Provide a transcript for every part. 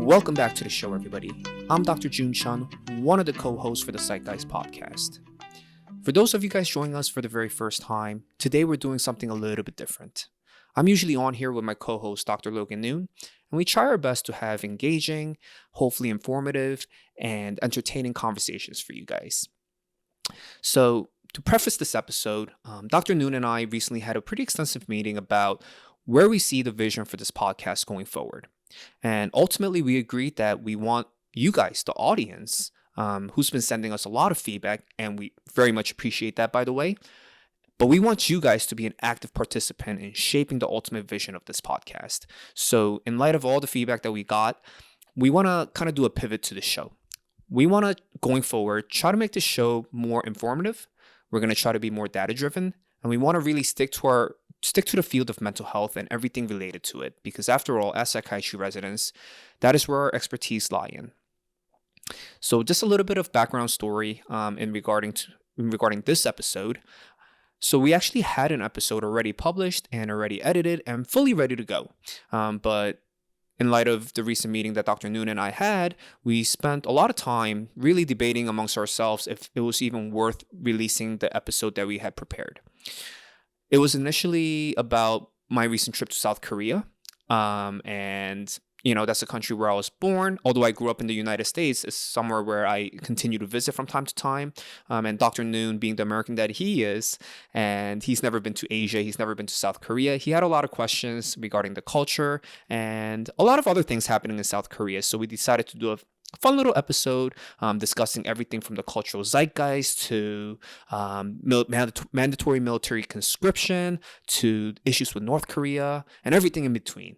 Welcome back to the show, everybody. I'm Dr. Chun, one of the co-hosts for the Psych Guys podcast. For those of you guys joining us for the very first time, today we're doing something a little bit different. I'm usually on here with my co-host, Dr. Logan Noone, and we try our best to have engaging, hopefully informative, and entertaining conversations for you guys. So, to preface this episode, Dr. Noone and I recently had a pretty extensive meeting about where we see the vision for this podcast going forward. And ultimately, we agreed that we want you guys, the audience, who's been sending us a lot of feedback, and we very much appreciate that, by the way. But we want you guys to be an active participant in shaping the ultimate vision of this podcast. So in light of all the feedback that we got, we want to kind of do a pivot to the show. We want to, going forward, try to make the show more informative. We're going to try to be more data-driven, and we want to really stick to the field of mental health and everything related to it, because after all, as psychiatry residents, that is where our expertise lie in. So just a little bit of background story regarding this episode. So we actually had an episode already published and already edited and fully ready to go. But in light of the recent meeting that Dr. Noone and I had, we spent a lot of time really debating amongst ourselves if it was even worth releasing the episode that we had prepared. It was initially about my recent trip to South Korea. And, you know, that's a country where I was born. Although I grew up in the United States, it's somewhere where I continue to visit from time to time. And Dr. Noone, being the American that he is, and he's never been to Asia, he's never been to South Korea. He had a lot of questions regarding the culture and a lot of other things happening in South Korea. So we decided to do a fun little episode discussing everything from the cultural zeitgeist to mandatory military conscription to issues with North Korea and everything in between.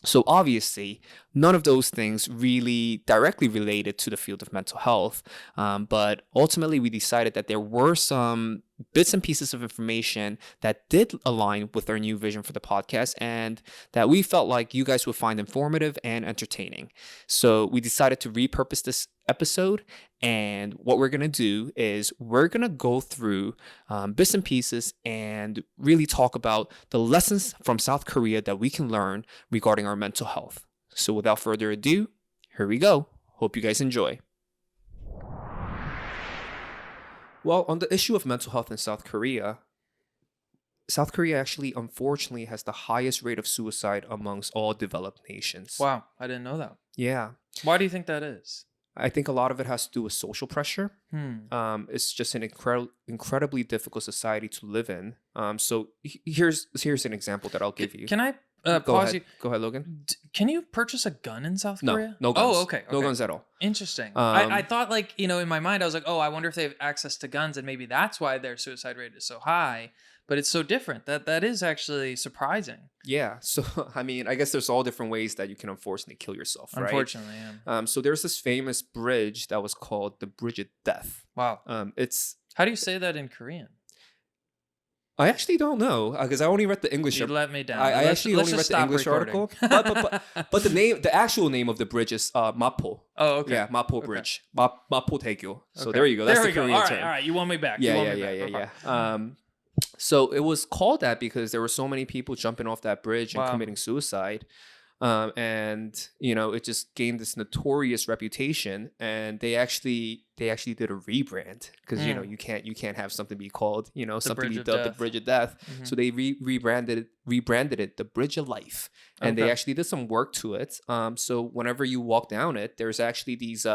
So obviously, none of those things really directly related to the field of mental health. But ultimately, we decided that there were some bits and pieces of information that did align with our new vision for the podcast and that we felt like you guys would find informative and entertaining. So we decided to repurpose this episode. And what we're going to do is we're going to go through bits and pieces and really talk about the lessons from South Korea that we can learn regarding our mental health. So without further ado, here we go. Hope you guys enjoy. Well, on the issue of mental health in South Korea actually, unfortunately, has the highest rate of suicide amongst all developed nations. Wow, I didn't know that. Yeah. Why do you think that is? I think a lot of it has to do with social pressure. It's just an incredibly difficult society to live in. So here's an example that I'll give you. Can I Go pause ahead. you? Go ahead, Logan. Can you purchase a gun in South Korea? No guns. Oh, okay. No guns at all. Interesting. I thought, like, you know, in my mind, I was like, oh, I wonder if they have access to guns and maybe that's why their suicide rate is so high. But it's so different. That is actually surprising. Yeah. So, I mean, I guess there's all different ways that you can unfortunately kill yourself, right? Unfortunately, yeah. So there's this famous bridge that was called the Bridge of Death. Wow. How do you say that in Korean? I actually don't know because I only read the English. You let me down. I actually only read the English article. But the actual name of the bridge is Mapo. Oh, okay. Yeah, Mapo Bridge. Mapo Taekyo. So there you go. That's the Korean term. All right. You want me back. Yeah. So it was called that because there were so many people jumping off that bridge and committing suicide. And you know, it just gained this notorious reputation, and they actually did a rebrand because you know you can't have something be called something be dubbed the Bridge of Death. So they rebranded it the Bridge of Life, and they actually did some work to it. So whenever you walk down it, there's actually these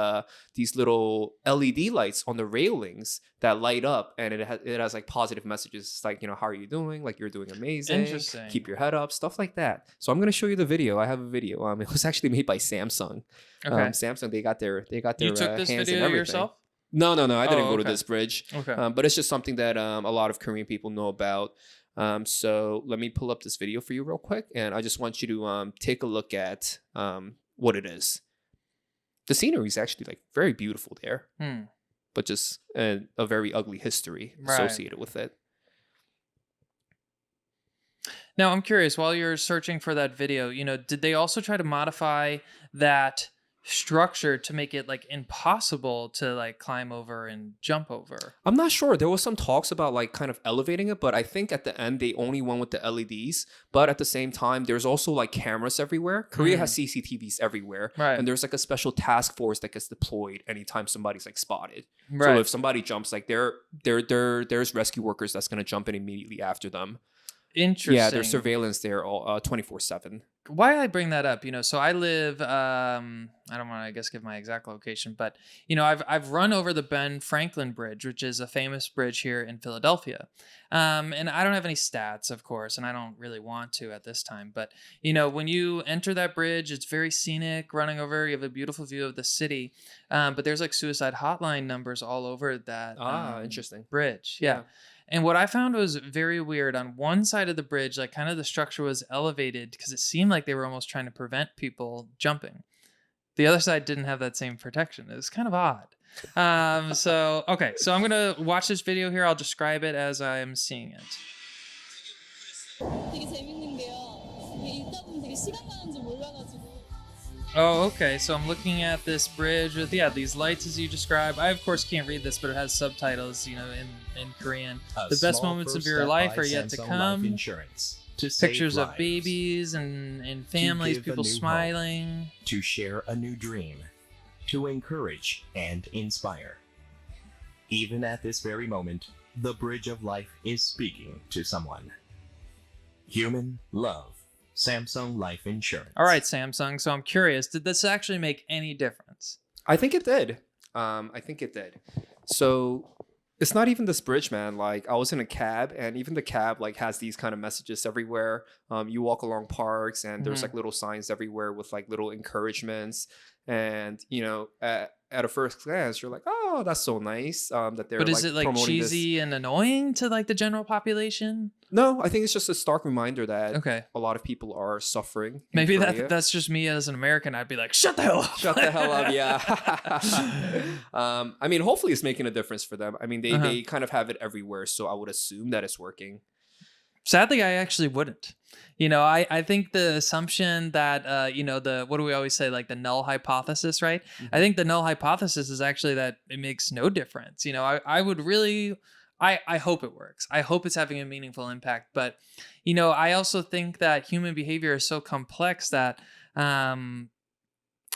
little LED lights on the railings that light up, and it has like positive messages. It's like, how are you doing? Like, you're doing amazing. Interesting. Keep your head up, stuff like that. So I'm gonna show you the video. I have a video. It was actually made by Samsung. Okay. Samsung, they got their You took this hands video in everything. yourself? No, I didn't go to this bridge. Okay. But it's just something that a lot of Korean people know about. So let me pull up this video for you real quick, and I just want you to take a look at what it is. The scenery is actually like very beautiful there, but just a very ugly history associated with it. Now, I'm curious, while you're searching for that video, did they also try to modify that structured to make it like impossible to like climb over and jump over. I'm not sure. There was some talks about like kind of elevating it, but I think at the end they only went with the LEDs. But at the same time, there's also like cameras everywhere. Korea has CCTVs everywhere, Right. and there's like a special task force that gets deployed anytime somebody's like spotted. Right. So if somebody jumps, like there's rescue workers that's gonna jump in immediately after them. Interesting. Yeah, there's surveillance there all 24/7. Why I bring that up, so I live, I don't want to, I guess, give my exact location, but I've run over the Ben Franklin Bridge, which is a famous bridge here in Philadelphia. And I don't have any stats, of course, and I don't really want to at this time. But when you enter that bridge, it's very scenic. Running over, you have a beautiful view of the city. But there's like suicide hotline numbers all over that Interesting. bridge. Yeah. And what I found was very weird. On one side of the bridge, like kind of the structure was elevated because it seemed like they were almost trying to prevent people jumping. The other side didn't have that same protection. It was kind of odd. So I'm going to watch this video here. I'll describe it as I am seeing it. 되게 재밌는데요. 이게 읽다 보면 되게 시간 가는 줄 몰라가지고. Oh, okay. So I'm looking at this bridge with, these lights as you describe. I, of course, can't read this, but it has subtitles, in Korean. The best moments of your life are yet to come. Pictures of babies and families, people smiling. To share a new dream. To encourage and inspire. Even at this very moment, the bridge of life is speaking to someone. Human love. Samsung Life Insurance. All right, Samsung. So I'm curious, did this actually make any difference? I think it did. So it's not even this bridge, man. Like I was in a cab, and even the cab like has these kind of messages everywhere. You walk along parks, and there's like little signs everywhere with like little encouragements. And at a first glance, you're like, oh, that's so nice. That they're. But is it like cheesy and annoying to like the general population? No, I think it's just a stark reminder that okay, a lot of people are suffering. Maybe that's just me as an American. I'd be like, shut the hell up. Shut the hell up, yeah. I mean, hopefully it's making a difference for them. I mean, they kind of have it everywhere, so I would assume that it's working. Sadly, I actually wouldn't. I think the assumption that, what do we always say, like the null hypothesis, right? Mm-hmm. I think the null hypothesis is actually that it makes no difference. I would really, I hope it works. I hope it's having a meaningful impact. But, I also think that human behavior is so complex that, some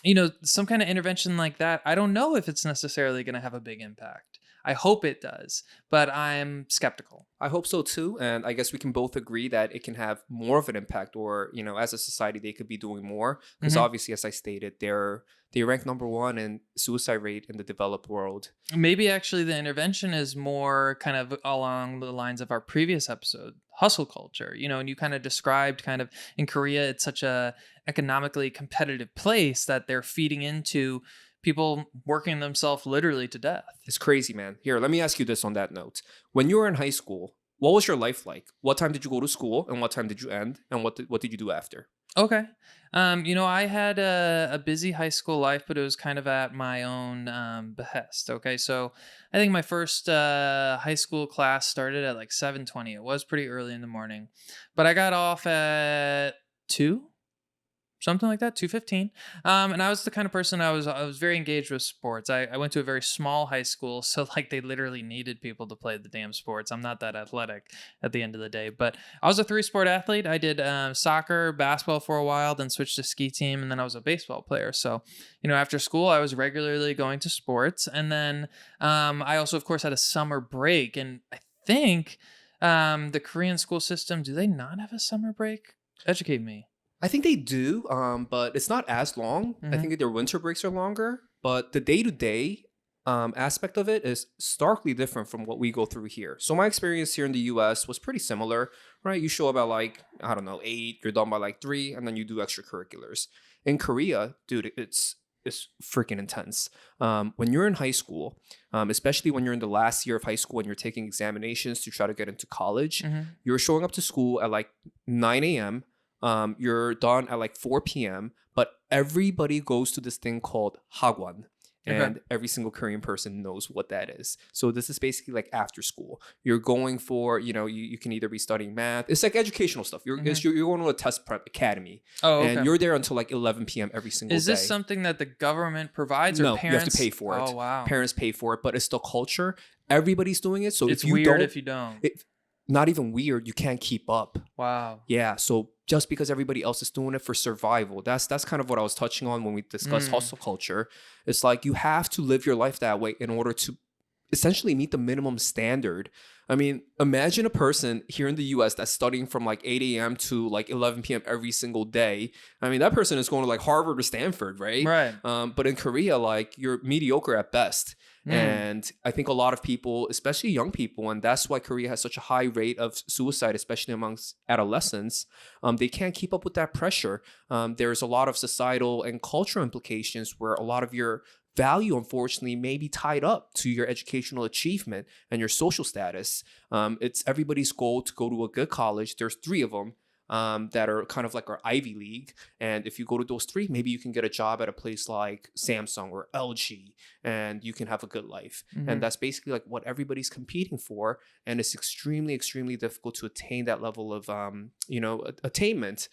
kind of intervention like that, I don't know if it's necessarily going to have a big impact. I hope it does, but I'm skeptical. I hope so too. And I guess we can both agree that it can have more of an impact, or, as a society, they could be doing more. Because obviously, as I stated, they rank number 1 in suicide rate in the developed world. Maybe actually the intervention is more kind of along the lines of our previous episode, hustle culture, and you kind of described kind of in Korea, it's such a economically competitive place that they're feeding into people working themselves literally to death. It's crazy, man. Here, let me ask you this on that note. When you were in high school, what was your life like? What time did you go to school, and what time did you end, and what did you do after? Okay. I had a busy high school life, but it was kind of at my own behest. Okay. So I think my first high school class started at like 7:20. It was pretty early in the morning, but I got off at 2. Something like that, 2:15. And I was the kind of person, I was very engaged with sports. I went to a very small high school, so like they literally needed people to play the damn sports. I'm not that athletic at the end of the day, but I was a 3-sport athlete. I did soccer, basketball for a while, then switched to ski team, and then I was a baseball player. So, after school, I was regularly going to sports. And then I also, of course, had a summer break. And I think the Korean school system, do they not have a summer break? Educate me. I think they do, but it's not as long. I think their winter breaks are longer, but the day-to-day aspect of it is starkly different from what we go through here. So my experience here in the US was pretty similar, right? You show up at like, 8, you're done by like 3, and then you do extracurriculars. In Korea, dude, it's freaking intense. When you're in high school, especially when you're in the last year of high school and you're taking examinations to try to get into college, you're showing up to school at like 9 a.m., you're done at like 4 p.m., but everybody goes to this thing called hagwon. And every single Korean person knows what that is. So this is basically like after school. You're going for, you can either be studying math. It's like educational stuff. You're going to a test prep academy. Oh, okay. And you're there until like 11 p.m. every single day. Is this something that the government provides or no, parents? you have to pay for it. Oh, wow. Parents pay for it, but it's the culture. Everybody's doing it. So it's if you weird don't, if you don't. not even weird, you can't keep up. Wow. Yeah, so just because everybody else is doing it for survival, that's kind of what I was touching on when we discussed hustle culture. It's like you have to live your life that way in order to essentially meet the minimum standard. I mean, imagine a person here in the US that's studying from like 8 a.m. to like 11 p.m. every single day. I mean, that person is going to like Harvard or Stanford, right? Right. But in Korea, like you're mediocre at best. And I think a lot of people, especially young people, and that's why Korea has such a high rate of suicide, especially amongst adolescents, they can't keep up with that pressure. There's a lot of societal and cultural implications where a lot of your value, unfortunately, may be tied up to your educational achievement and your social status. It's everybody's goal to go to a good college. There's 3 of them. That are kind of like our Ivy League. And if you go to those 3, maybe you can get a job at a place like Samsung or LG and you can have a good life. And that's basically like what everybody's competing for. And it's extremely, extremely difficult to attain that level of, attainment.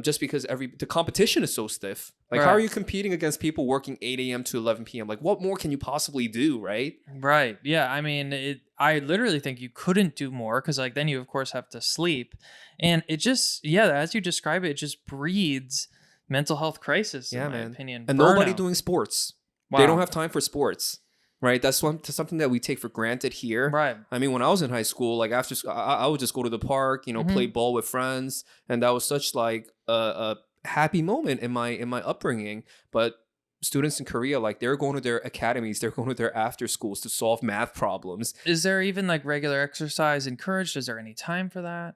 Just because the competition is so stiff. Like, how are you competing against people working 8 a.m. to 11 p.m.? Like, what more can you possibly do, right? Right. Yeah. I mean, I literally think you couldn't do more because, like, then you, of course, have to sleep. And it just, as you describe it, it just breeds mental health crisis, in my opinion. And Burnout. nobody doing sports. Wow. They don't have time for sports. Right, that's something that we take for granted here. Right. I mean, when I was in high school, like after school, I would just go to the park, play ball with friends, and that was such like a happy moment in my upbringing. But students in Korea, like they're going to their academies, they're going to their after schools to solve math problems. Is there even like regular exercise encouraged? Is there any time for that?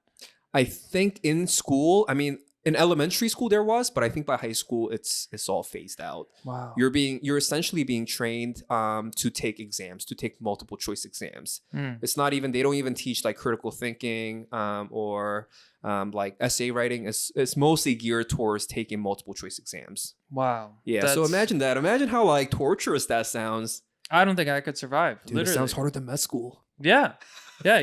I think in school, in elementary school there was, but I think by high school it's all phased out. Wow. You're essentially being trained to take exams, to take multiple choice exams. It's not even, they don't even teach like critical thinking or like essay writing. It's mostly geared towards taking multiple choice exams. Wow. Yeah. So imagine that. Imagine how like torturous that sounds. I don't think I could survive. Dude, literally. It sounds harder than med school. Yeah. Yeah,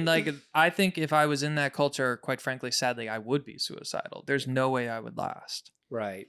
like I think if I was in that culture, quite frankly, sadly, I would be suicidal. There's no way I would last. Right.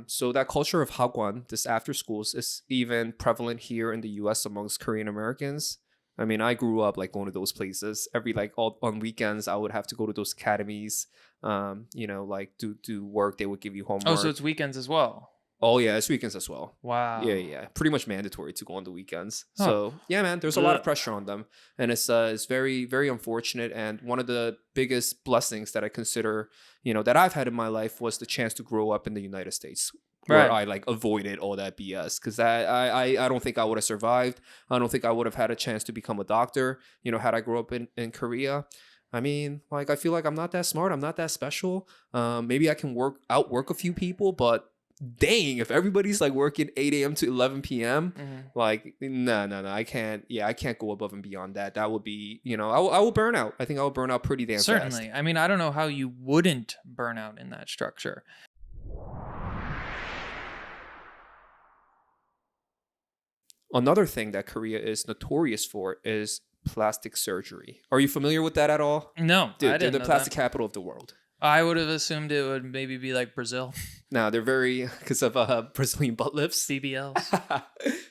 So that culture of hagwon, this after schools, is even prevalent here in the U.S. amongst Korean Americans. I grew up like going to those places. On weekends, I would have to go to those academies. Like do work. They would give you homework. Oh, so it's weekends as well. Oh yeah, it's weekends as well. Wow. Yeah. Pretty much mandatory to go on the weekends. Huh. So yeah, man, there's a lot of pressure on them, and it's very, very unfortunate. And one of the biggest blessings that I consider, that I've had in my life was the chance to grow up in the United States, where I like avoided all that BS. Because I don't think I would have survived. I don't think I would have had a chance to become a doctor. Had I grown up in Korea. I feel like I'm not that smart. I'm not that special. Maybe I can outwork a few people, but dang, if everybody's like working 8 a.m. to 11 p.m., like, no, I can't go above and beyond that. That would be, I will burn out. I think I will burn out pretty damn fast. Certainly. I don't know how you wouldn't burn out in that structure. Another thing that Korea is notorious for is plastic surgery. Are you familiar with that at all? No, Dude, I didn't they're the know plastic that. capital of the world. I would have assumed it would maybe be like Brazil. No, they're very, because of Brazilian butt lifts. BBLs.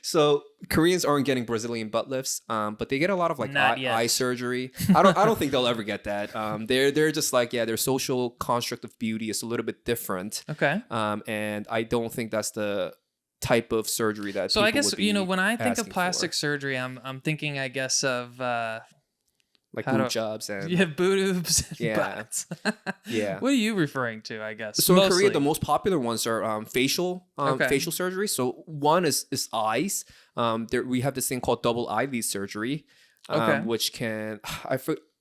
So Koreans aren't getting Brazilian butt lifts, but they get a lot of like eye surgery. I don't think they'll ever get that. They're just like, their social construct of beauty is a little bit different. Okay. And I don't think that's the type of surgery that. So I guess when I think of asking plastic for. surgery, I'm thinking, I guess, of like boob jobs and boobs and butts. Yeah. What are you referring to? I guess. So in Korea, the most popular ones are facial surgery. So one is eyes. We have this thing called double eyelid surgery, which can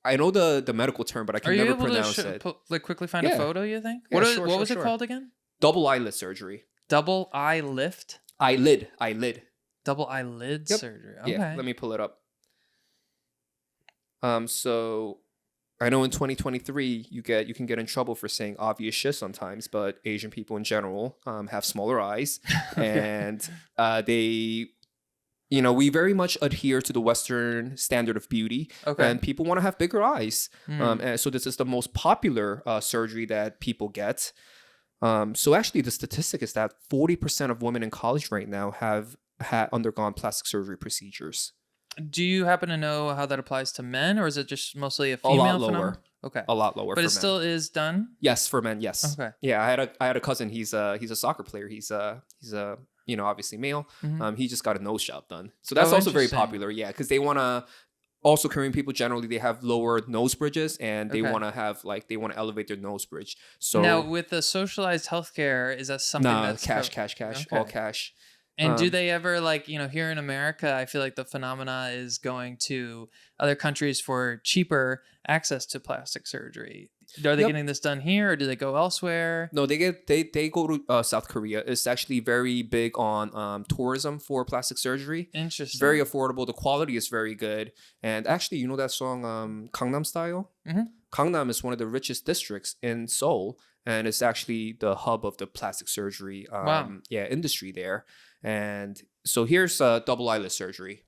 I know the medical term, but I can never pronounce it. Quickly find a photo. You think? Yeah, What was it called again? Double eyelid surgery. Double eye lift. Eyelid. Double eyelid surgery. Okay. Yeah. Let me pull it up. So I know in 2023 you can get in trouble for saying obvious shit sometimes, but Asian people in general have smaller eyes, and they, we very much adhere to the Western standard of beauty, Okay. and people want to have bigger eyes. Hmm. And so this is the most popular surgery that people get. So actually, the statistic is that 40% of women in college right now have undergone plastic surgery procedures. Do you happen to know how that applies to men, or is it just mostly a A female lot lower. phenomenon? Okay. A lot lower. But for it men. still is done? Yes, for men. Yes. Okay. Yeah, I had a cousin. He's a soccer player. He's obviously male. Mhm. He just got a nose job done. So that's Oh, also very interesting. popular. Yeah, because they want to. Also, Korean people generally they have lower nose bridges, and they Okay. want to they want to elevate their nose bridge. So Now, with the socialized healthcare, is that something nah, that's cash, all Okay. cash. And do Um, they ever here in America, I feel like the phenomena is going to other countries for cheaper access to plastic surgery. Are they Yep. getting this done here, or do they go elsewhere? No, they go to South Korea. It's actually very big on tourism for plastic surgery. Interesting. Very affordable. The quality is very good. And actually, you know that song Gangnam Style? Mhm. Gangnam is one of the richest districts in Seoul, and it's actually the hub of the plastic surgery Wow. industry there. And so here's double eyelid surgery.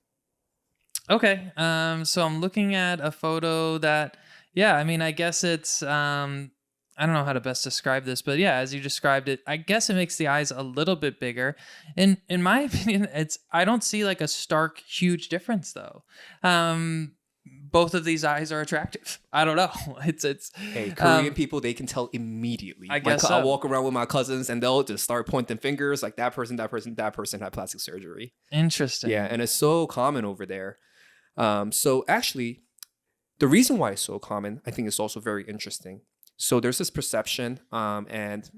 Okay. So I'm looking at a photo that, I mean, I guess it's, I don't know how to best describe this, but yeah, as you described it, I guess it makes the eyes a little bit bigger. In my opinion, I don't see like a stark, huge difference though. Both of these eyes are attractive. I don't know. It's Hey, Korean people, they can tell immediately. I guess I so. walk around with my cousins and they'll just start pointing fingers like that person had plastic surgery. interesting. Yeah, and it's so common over there. So actually, the reason why it's so common, I think, is also very interesting. So there's this perception, and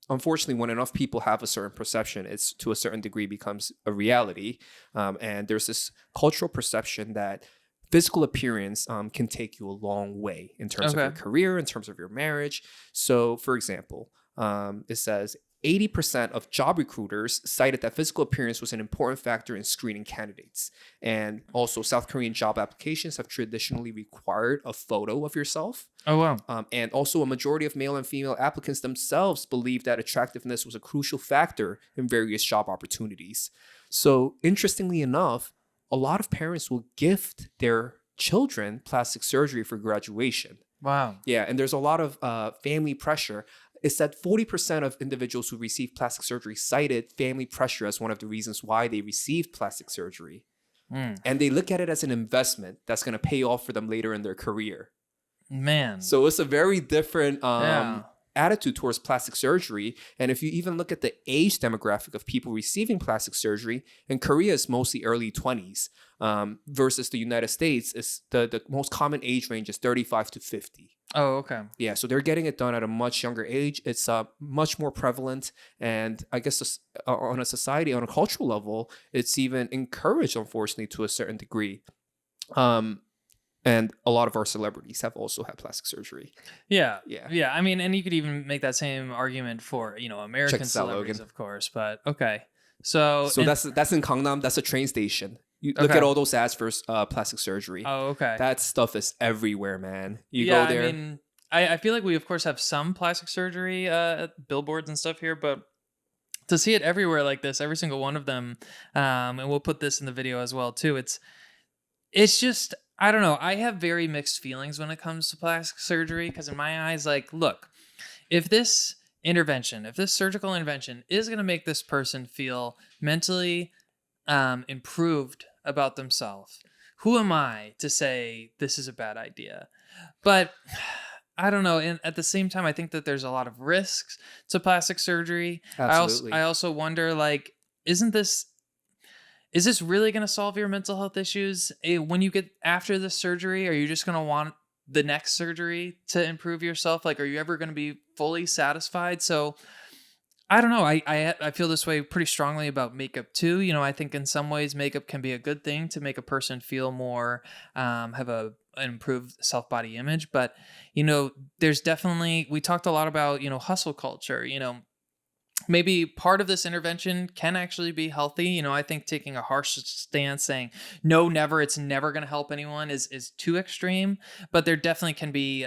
unfortunately, when enough people have a certain perception, it's to a certain degree becomes a reality. And there's this cultural perception that physical appearance can take you a long way in terms of your Okay. career, in terms of your marriage. So, for example, it says 80% of job recruiters cited that physical appearance was an important factor in screening candidates. And also, South Korean job applications have traditionally required a photo of yourself. Oh wow. And also, a majority of male and female applicants themselves believe that attractiveness was a crucial factor in various job opportunities. So, interestingly enough, a lot of parents will gift their children plastic surgery for graduation. Wow. Yeah, and there's a lot of family pressure. It's that 40% of individuals who receive plastic surgery cited family pressure as one of the reasons why they received plastic surgery. Mm. And they look at it as an investment that's going to pay off for them later in their career. Man. So it's a very different Yeah. attitude towards plastic surgery. And if you even look at the age demographic of people receiving plastic surgery, in Korea it's mostly early 20s, versus the United States, is the most common age range is 35 to 50. Oh, okay. Yeah, so they're getting it done at a much younger age. It's much more prevalent. And I guess on a society, on a cultural level, it's even encouraged, unfortunately, to a certain degree. And a lot of our celebrities have also had plastic surgery. Yeah. Yeah. Yeah. I mean, and you could even make that same argument for, American this out, celebrities, Logan. of course. But okay. So, So and- that's in Gangnam. That's a train station. You look Okay. at all those ads for plastic surgery. oh, okay. That stuff is everywhere, man. You yeah, go there. I mean, I feel like we, of course, have some plastic surgery billboards and stuff here, but to see it everywhere like this, every single one of them, and we'll put this in the video as well, too. It's just, I don't know. I have very mixed feelings when it comes to plastic surgery because in my eyes, like, look, if this surgical intervention is going to make this person feel mentally improved about themselves, who am I to say this is a bad idea? But I don't know. And at the same time, I think that there's a lot of risks to plastic surgery. Absolutely. I also wonder, like, is this really going to solve your mental health issues when you get after the surgery? Are you just going to want the next surgery to improve yourself? Like, are you ever going to be fully satisfied? So I don't know. I feel this way pretty strongly about makeup too. I think in some ways makeup can be a good thing to make a person feel more, have an improved self-body image. But, there's definitely, we talked a lot about, hustle culture, maybe part of this intervention can actually be healthy. I think taking a harsh stance saying no, never, it's never going to help anyone is too extreme. But there definitely can be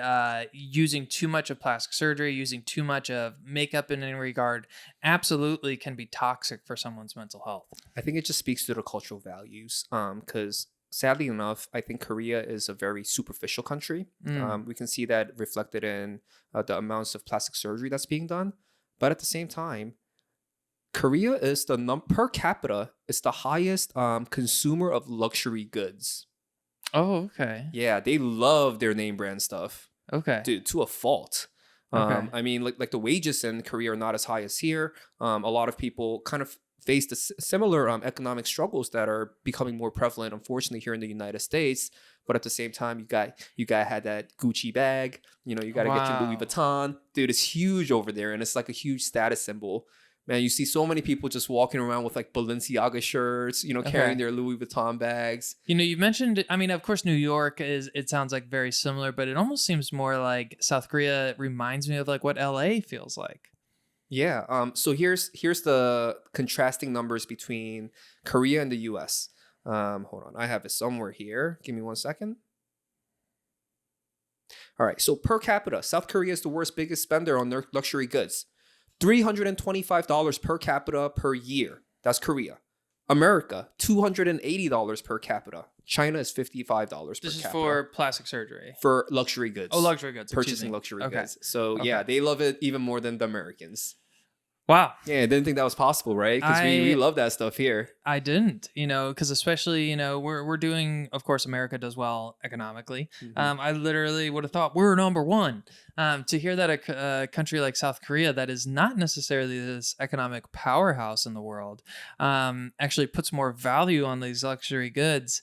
using too much of plastic surgery, using too much of makeup in any regard, absolutely can be toxic for someone's mental health. I think it just speaks to the cultural values. Because sadly enough, I think Korea is a very superficial country. We can see that reflected in the amounts of plastic surgery that's being done. But at the same time, Korea is per capita is the highest consumer of luxury goods. Oh, okay. Yeah, they love their name brand stuff, Okay. dude, to a fault. Okay. I mean, like the wages in Korea are not as high as here. A lot of people kind of face the similar economic struggles that are becoming more prevalent, unfortunately, here in the United States. But at the same time, you got had that Gucci bag. You got to get your Louis Wow. Vuitton, dude. It's huge over there, and it's like a huge status symbol. Man, you see so many people just walking around with like Balenciaga shirts, carrying their Louis Vuitton bags. You mentioned, I mean, of course, New York it sounds like very similar, but it almost seems more like South Korea reminds me of like what LA feels like. Yeah. So here's the contrasting numbers between Korea and the U.S. Hold on, I have it somewhere here. Give me 1 second. All right. So per capita, South Korea is the world's biggest spender on their luxury goods. $325 per capita per year. That's Korea. America, $280 per capita. China is $55 per capita. This is for plastic surgery. For luxury goods. Oh, luxury goods. excuse Purchasing me. luxury Okay. goods. So Okay. yeah, they love it even more than the Americans. Wow. Yeah, I didn't think that was possible, right? Because we love that stuff here. I didn't, because especially, we're doing, of course, America does well economically. I literally would have thought we're number one. To hear that a country like South Korea, that is not necessarily this economic powerhouse in the world, actually puts more value on these luxury goods.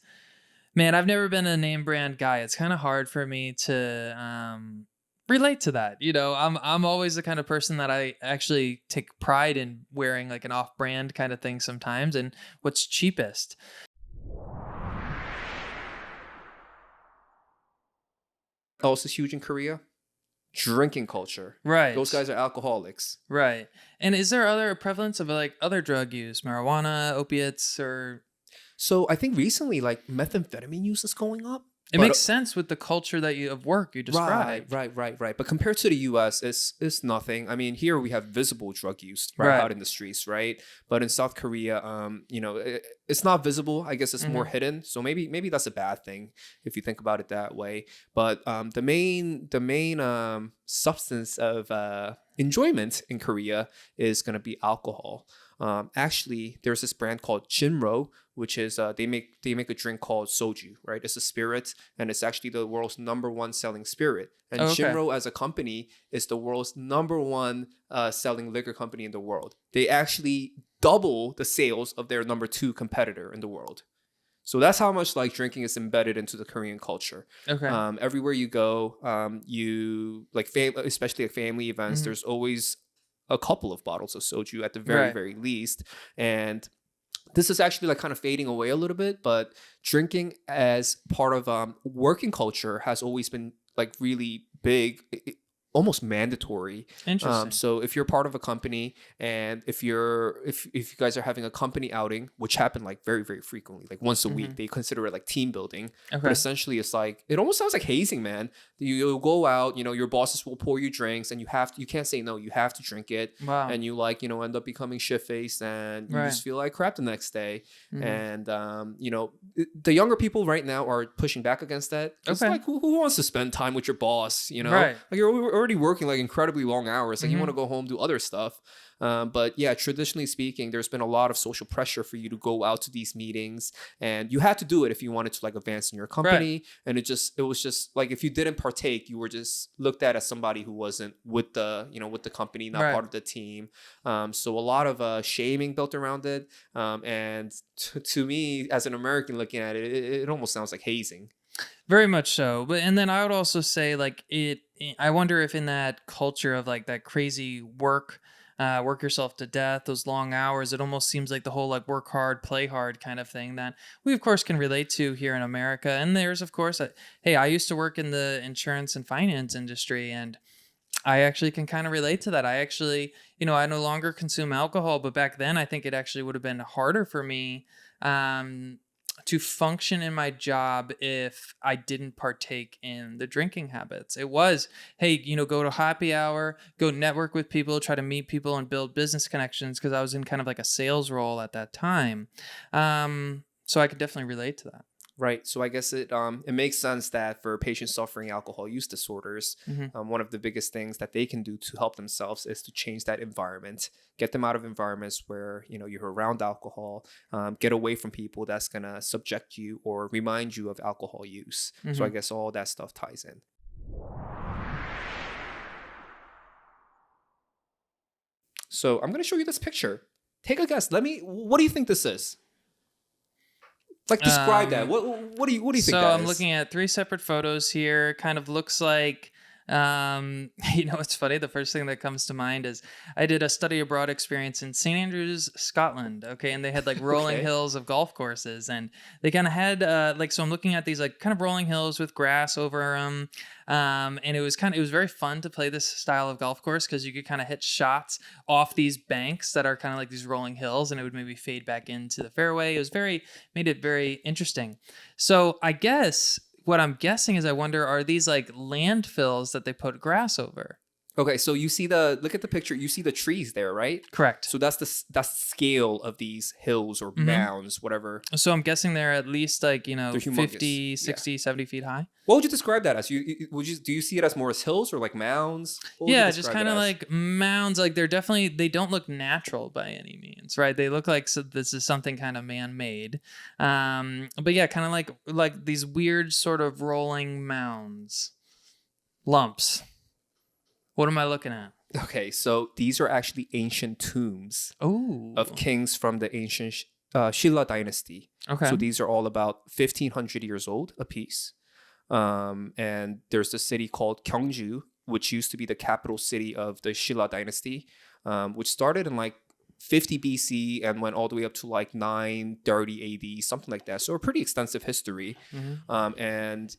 Man, I've never been a name brand guy. It's kind of hard for me to relate to that. I'm always the kind of person that I actually take pride in wearing like an off-brand kind of thing sometimes, and what's cheapest. Also huge in Korea, drinking culture. Right. Those guys are alcoholics. Right. And is there other prevalence of like other drug use, marijuana, opiates, or So I think recently, like methamphetamine use is going up. it But- makes sense with the culture of work you described. Right. But compared to the U.S., it's nothing. I mean, here we have visible drug use Right. out in the streets, right? But in South Korea, it's not visible. I guess it's more hidden. So maybe that's a bad thing if you think about it that way. But the main substance of enjoyment in Korea is gonna be alcohol. Actually, there's this brand called Jinro, which is they make a drink called soju, right? It's a spirit, and it's actually the world's #1 selling spirit. And Oh, okay. Jinro as a company is the world's #1 selling liquor company in the world. They actually double the sales of their #2 competitor in the world. So that's how much like drinking is embedded into the Korean culture. Okay. Everywhere you go, you like especially at family events, there's always a couple of bottles of soju at the very, Right. very least. And this is actually like kind of fading away a little bit, but drinking as part of working culture has always been like really big, almost mandatory. Interesting. So if you're part of a company, and if you guys are having a company outing, which happen like very, very frequently, like once a week, they consider it like team building. Okay. But essentially it's like, it almost sounds like hazing, man. You'll go out, your bosses will pour you drinks, and you can't say no, you have to drink it. Wow. And you end up becoming shit-faced, and you just feel like crap the next day. And the younger people right now are pushing back against that. It's Okay. like, who wants to spend time with your boss? Right. Like you're already working like incredibly long hours. Like you want to go home, do other stuff. But yeah, traditionally speaking, there's been a lot of social pressure for you to go out to these meetings, and you had to do it if you wanted to like advance in your company. And it was just like, if you didn't partake, you were just looked at as somebody who wasn't with the company, not part of the team. So a lot of shaming built around it. And to me, as an American looking at it, it almost sounds like hazing. Very much so. And then I would also say like I wonder if in that culture of like that crazy work yourself to death, those long hours, it almost seems like the whole like work hard, play hard kind of thing that we of course can relate to here in America. And there's of course, hey, I used to work in the insurance and finance industry, and I actually can kind of relate to that. I actually, I no longer consume alcohol, but back then I think it actually would have been harder for me um, to function in my job if I didn't partake in the drinking habits. It was, hey, go to happy hour, go network with people, try to meet people and build business connections because I was in kind of like a sales role at that time. So I could definitely relate to that. Right. So I guess it makes sense that for patients suffering alcohol use disorders, Hmm. one of the biggest things that they can do to help themselves is to change that environment, get them out of environments where you're around alcohol, get away from people that's gonna subject you or remind you of alcohol use. So I Hmm. guess all that stuff ties in. So I'm gonna show you this picture. Take a guess. What do you think this is? Like describe that. Um, What do you think So that I'm is? looking at three separate photos here. Kind of looks like, it's funny. The first thing that comes to mind is I did a study abroad experience in St. Andrews, Scotland. Okay. And they had like rolling Okay. hills of golf courses. And they kind of had, so I'm looking at these like kind of rolling hills with grass over them. And it was very fun to play this style of golf course because you could kind of hit shots off these banks that are kind of like these rolling hills and it would maybe fade back into the fairway. Made it very interesting. So I guess what I'm guessing is I wonder, are these like landfills that they put grass over? Okay, so look at the picture. You see the trees there, right? Correct. So that's the scale of these hills or Hmm. mounds, whatever. So I'm guessing they're at least like, They're humongous. 50, Yeah. 60, 70 feet high. What would you describe that as? Do you see it as more as hills or like mounds? What would you Yeah, just describe it kind of as? like mounds. Like they don't look natural by any means, right? They look like this is something kind of man-made. But yeah, kind of like these weird sort of rolling mounds, lumps. What am I looking at? Okay, so these are actually ancient tombs Oh, of kings from the ancient Shilla dynasty. okay. So these are all about 1,500 years old apiece. And there's a city called Gyeongju, which used to be the capital city of the Shilla dynasty, which started in like 50 BC and went all the way up to like 930 AD, something like that. So a pretty extensive history. Mhm. And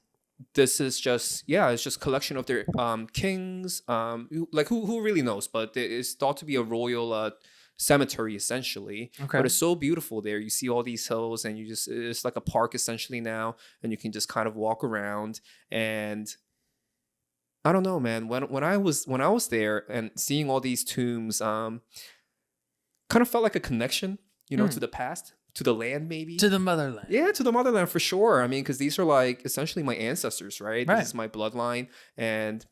this is just it's just collection of their kings. Who really knows? But it's thought to be a royal cemetery essentially. Okay. But it's so beautiful there. You see all these hills, and it's like a park essentially now, and you can just kind of walk around. And I don't know, man. When I was there and seeing all these tombs, kind of felt like a connection, to the past, to the land, maybe. To the motherland. Yeah, to the motherland for sure. I mean, because these are like essentially my ancestors, right? Right. This is my bloodline. And,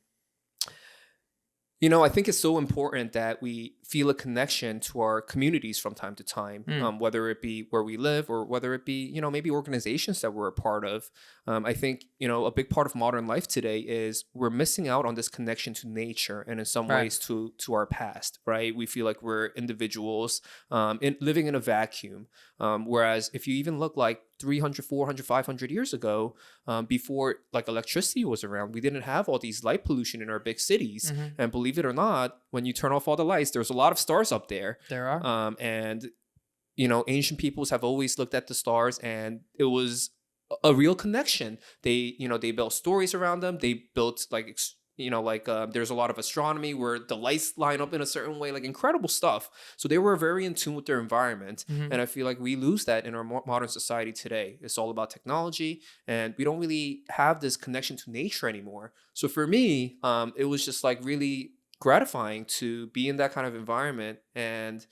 I think it's so important that we feel a connection to our communities from time to time, whether it be where we live or whether it be, maybe organizations that we're a part of. I think, a big part of modern life today is we're missing out on this connection to nature and in some Right. ways to our past, right? We feel like we're individuals living in a vacuum. Whereas if you even look like 300, 400, 500 years ago, before like electricity was around, we didn't have all these light pollution in our big cities. Mhm. And believe it or not, when you turn off all the lights, there's a lot of stars up there. There are. And ancient peoples have always looked at the stars, and it was a real connection. They built stories around them. They built there's a lot of astronomy where the lights line up in a certain way, like incredible stuff. So they were very in tune with their environment. Mhm. And I feel like we lose that in our modern society today. It's all about technology, and we don't really have this connection to nature anymore. So for me, it was just like really gratifying to be in that kind of environment and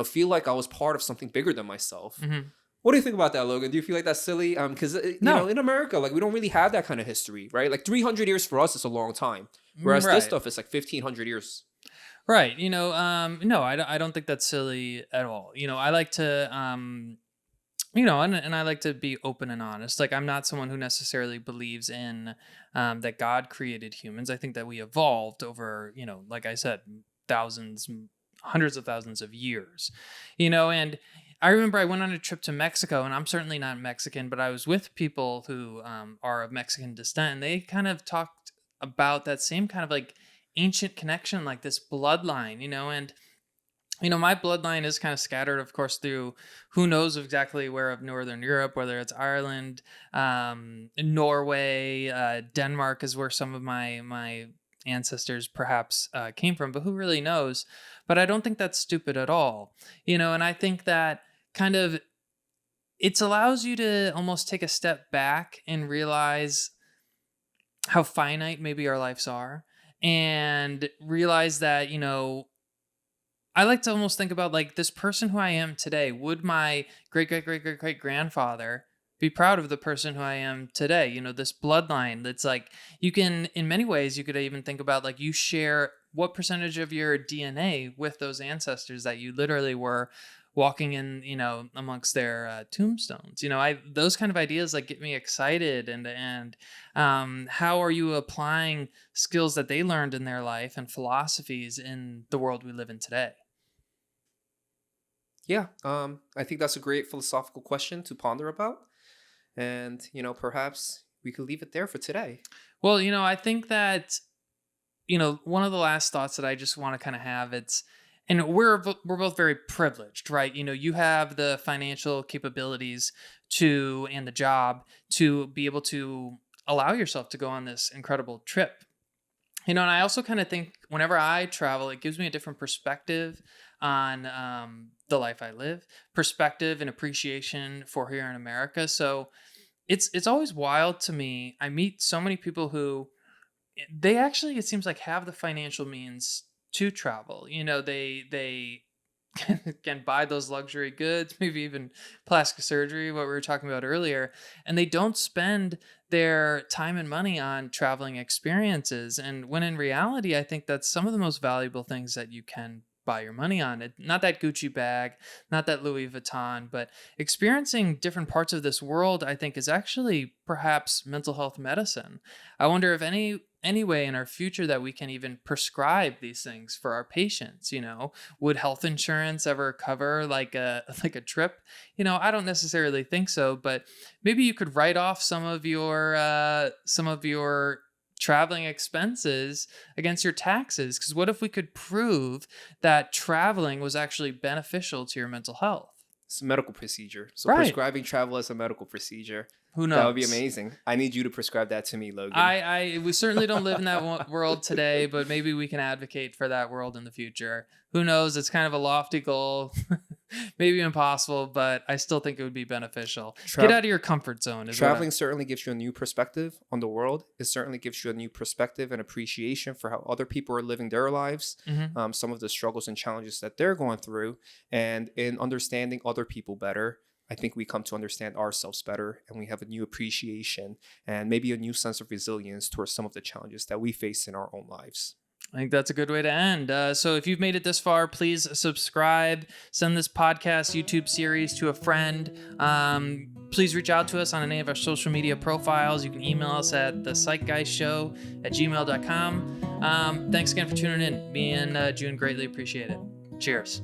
feel like I was part of something bigger than myself. Mhm. What do you think about that, Logan? Do you feel like that's silly? Because No. in America, like we don't really have that kind of history, right? Like 300 years for us is a long time, whereas Right. this stuff is like 1,500 years. Right. No, I don't think that's silly at all. I like to, and I like to be open and honest. Like, I'm not someone who necessarily believes in that God created humans. I think that we evolved over, like I said, thousands, hundreds of thousands of years, and I remember I went on a trip to Mexico, and I'm certainly not Mexican, but I was with people who are of Mexican descent, and they kind of talked about that same kind of like ancient connection, like this bloodline, and my bloodline is kind of scattered, of course, through who knows exactly where of Northern Europe, whether it's Ireland, Norway, Denmark is where some of my ancestors perhaps came from, but who really knows? But I don't think that's stupid at all, and I think that kind of it allows you to almost take a step back and realize how finite maybe our lives are, and realize that, I like to almost think about like this person who I am today. Would my great great great great great grandfather be proud of the person who I am today? This bloodline that's like, you can, in many ways, you could even think about like you share what percentage of your DNA with those ancestors that you literally were walking in, amongst their tombstones. Those kind of ideas like get me excited, and how are you applying skills that they learned in their life and philosophies in the world we live in today? Yeah, I think that's a great philosophical question to ponder about. And, perhaps we could leave it there for today. Well, I think that, one of the last thoughts that I just want to kind of have, and we're both very privileged, right? You have the financial capabilities and the job to be able to allow yourself to go on this incredible trip. And I also kind of think whenever I travel, it gives me a different perspective on the life I live, perspective and appreciation for here in America. So it's always wild to me. I meet so many people who they actually, it seems like, have the financial means to travel. They can buy those luxury goods, maybe even plastic surgery, what we were talking about earlier, and they don't spend their time and money on traveling experiences. And when in reality, I think that's some of the most valuable things that you can buy your money on. Not that Gucci bag, not that Louis Vuitton, but experiencing different parts of this world, I think, is actually perhaps mental health medicine. I wonder if any way in our future that we can even prescribe these things for our patients. Would health insurance ever cover like a trip? I don't necessarily think so, but maybe you could write off some of your traveling expenses against your taxes. Because what if we could prove that traveling was actually beneficial to your mental health? It's a medical procedure. So Right. prescribing travel as a medical procedure. Who knows? That would be amazing. I need you to prescribe that to me, Logan. We certainly don't live in that world today, but maybe we can advocate for that world in the future. Who knows? It's kind of a lofty goal, maybe impossible, but I still think it would be beneficial. Get out of your comfort zone. Traveling certainly gives you a new perspective on the world. It certainly gives you a new perspective and appreciation for how other people are living their lives, some of the struggles and challenges that they're going through, and in understanding other people better, I think we come to understand ourselves better, and we have a new appreciation and maybe a new sense of resilience towards some of the challenges that we face in our own lives. I think that's a good way to end. So if you've made it this far, please subscribe, send this podcast YouTube series to a friend. Please reach out to us on any of our social media profiles. You can email us at thepsychguyshow@gmail.com. Thanks again for tuning in. Me and June greatly appreciate it. Cheers.